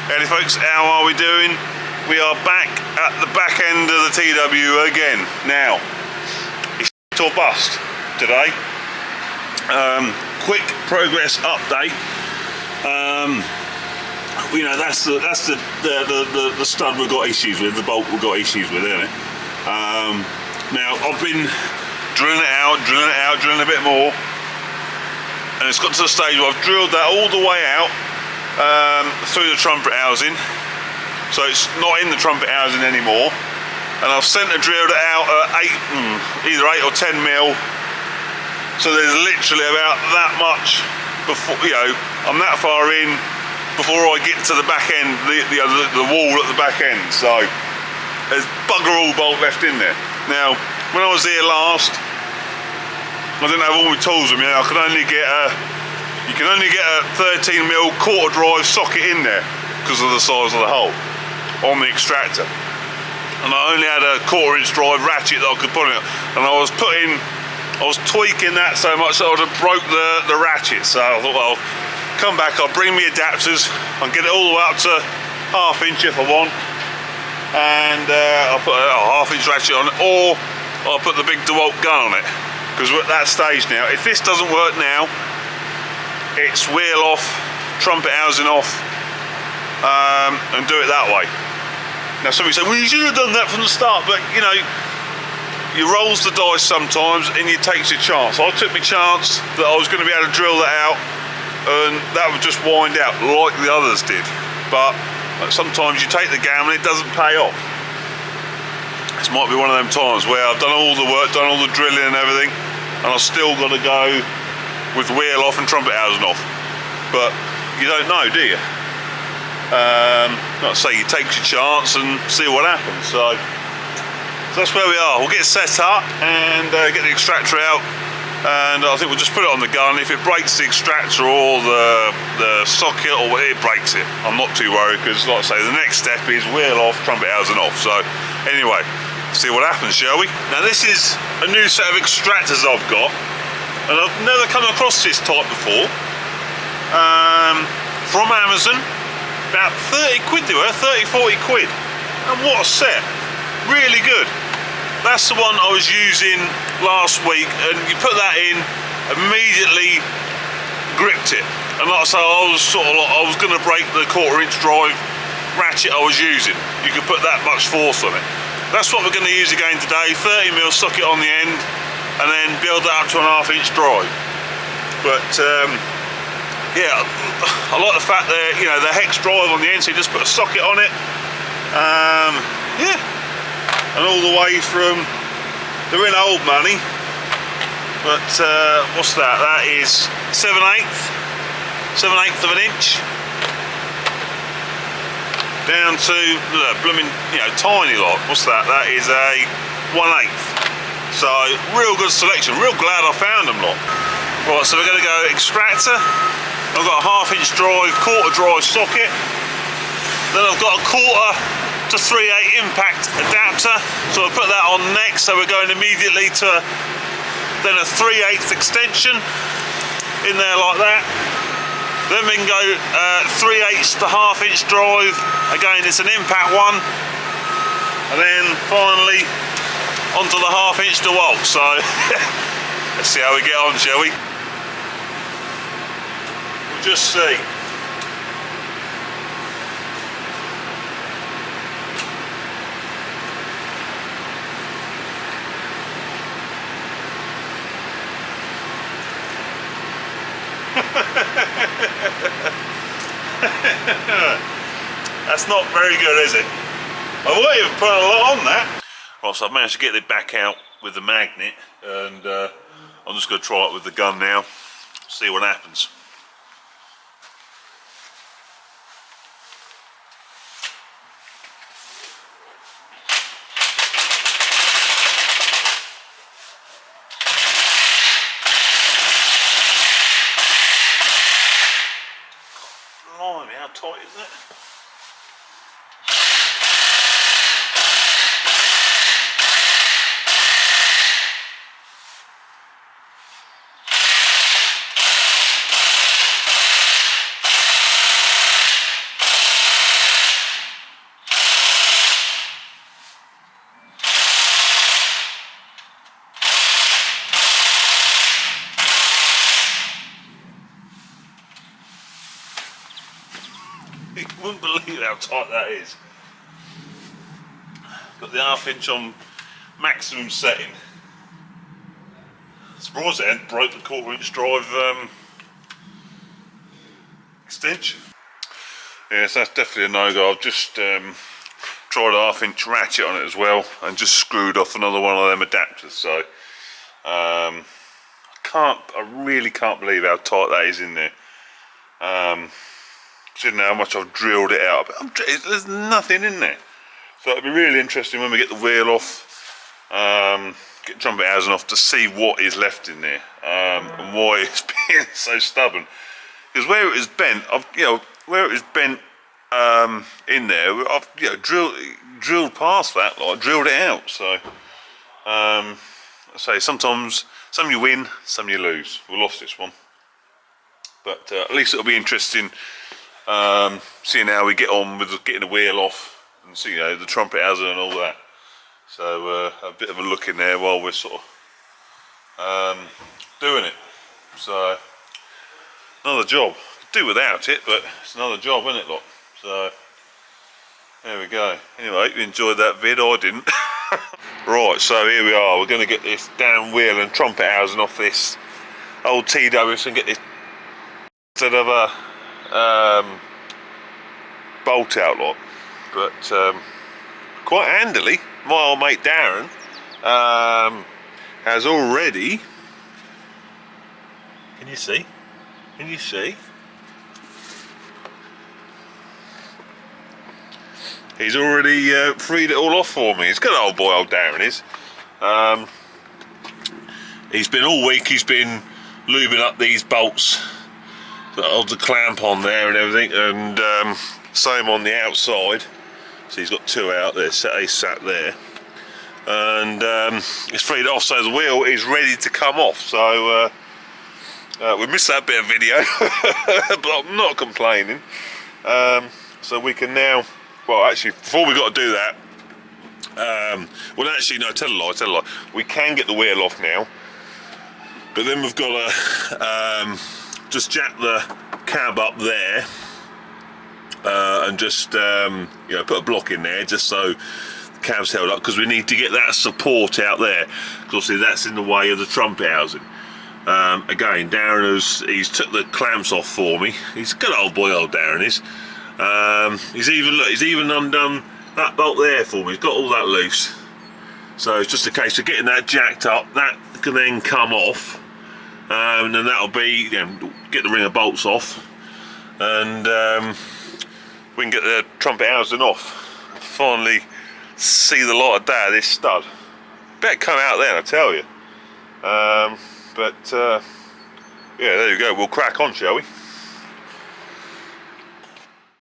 Howdy folks, how are we doing? We are back at the back end of the TW again. Now, it's or bust today. Quick progress update. You know, that's the stud we've got issues with, the bolt we've got issues with, isn't it? Now, I've been drilling it out, drilling a bit more, and it's got to the stage where I've drilled that all the way out through the trumpet housing, so it's not in the trumpet housing anymore, and I've centre drilled it out at either 8 or 10 mil, so there's literally about that much before, you know, I'm that far in before I get to the back end, the wall at the back end, so there's bugger all bolt left in there. Now, when I was here last, I didn't have all my tools with me. I could only get you can only get a 13 mil quarter drive socket in there because of the size of the hole on the extractor, and I only had a 1/4 inch drive ratchet that I could put in it, and I was tweaking that so much that I would have broke the ratchet. So I thought, well, come back, I'll bring me adapters and get it all the way up to 1/2 inch if I want, and I'll put a 1/2 inch ratchet on it, or I'll put the big DeWalt gun on it, because we're at that stage now. If this doesn't work now, it's wheel off, trumpet housing off, and do it that way. Now somebody say, well, you should have done that from the start, but you know, you rolls the dice sometimes and you take your chance. I took my chance that I was going to be able to drill that out, and that would just wind out like the others did. But sometimes you take the gamble and it doesn't pay off. This might be one of them times where I've done all the work, done all the drilling and everything, and I've still got to go with wheel off and trumpet housing off. But you don't know, do you? Like I say, you take your chance and see what happens. So that's where we are. We'll get set up and get the extractor out, and I think we'll just put it on the gun. If it breaks the extractor or the socket, or it breaks it, I'm not too worried, because like I say, the next step is wheel off, trumpet housing off. So anyway, see what happens, shall we? Now this is a new set of extractors I've got, and I've never come across this type before. From Amazon, about 30 quid they were, 30-40 quid, and what a set, really good. That's the one I was using last week, and you put that in, immediately gripped it, and like I say, I was going to break the 1/4 inch drive ratchet I was using. You could put that much force on it. That's what we're going to use again today, 30 mil socket on the end, and then build that up to a 1/2 inch drive. But yeah, I like the fact that, you know, the hex drive on the end, so you just put a socket on it. Yeah, and all the way from, they're in old money, but what's that? That is 7/8 of an inch down to blooming, you know, tiny lot. What's that? That is a 1/8. So real good selection. Real glad I found them lot. Right, so we're going to go extractor. I've got a 1/2 inch drive, 1/4 drive socket. Then I've got a 1/4 to 3/8 impact adapter. So I'll put that on next. So we're going immediately to then a 3/8 extension in there like that. Then we can go 3/8 to 1/2 inch drive. Again, it's an impact one. And then finally onto the 1/2 inch DeWalt. So let's see how we get on, shall we? We'll just see. That's not very good, is it? I won't even put a lot on that. Right, so I've managed to get it back out with the magnet, and I'm just going to try it with the gun now, see what happens. Blimey, how tight is it? You wouldn't believe how tight that is. Got the 1/2 inch on maximum setting. Surprised it hadn't broke the 1/4 inch drive extension. Yes, that's definitely a no-go. I've just tried a 1/2 inch ratchet on it as well and just screwed off another one of them adapters. So I really can't believe how tight that is in there. Considering how much I've drilled it out, but there's nothing in there. So it'll be really interesting when we get the wheel off, get the trumpet housing off, to see what is left in there and why it's being so stubborn. Because where it is bent, where it was bent in there, I've drilled past that, like drilled it out. So I say sometimes some you win, some you lose. We lost this one, but at least it'll be interesting seeing how we get on with getting the wheel off and see the trumpet housing and all that. So a bit of a look in there while we're sort of doing it. So another job. Could do without it, but it's another job, isn't it, lot? So there we go. Anyway, I hope you enjoyed that vid. I didn't. Right, so here we are. We're going to get this damn wheel and trumpet housing off this old TW and get this sort of a bolt out lot. But quite handily, my old mate Darren has already. Can you see? Can you see? He's already freed it all off for me. He's a good old boy, old Darren is. He's been all week, he's been lubing up these bolts that hold the clamp on there and everything, and same on the outside. So he's got 2 out there, he's sat there. And he's freed it off, so the wheel is ready to come off. So we missed that bit of video, but I'm not complaining. So we can now, well actually before we got to do that, well actually no, tell a lie, we can get the wheel off now, but then we've got to just jack the cab up there and just put a block in there just so the cab's held up, because we need to get that support out there, because obviously that's in the way of the trumpet housing. Again, Darren he's took the clamps off for me. He's a good old boy, old Darren is. He's even undone that bolt there for me. He's got all that loose. So it's just a case of getting that jacked up. That can then come off, and then that'll be get the ring of bolts off, and we can get the trumpet housing off. Finally see the light of day, this stud. Better come out then, I tell you. Yeah, there you go. We'll crack on, shall we?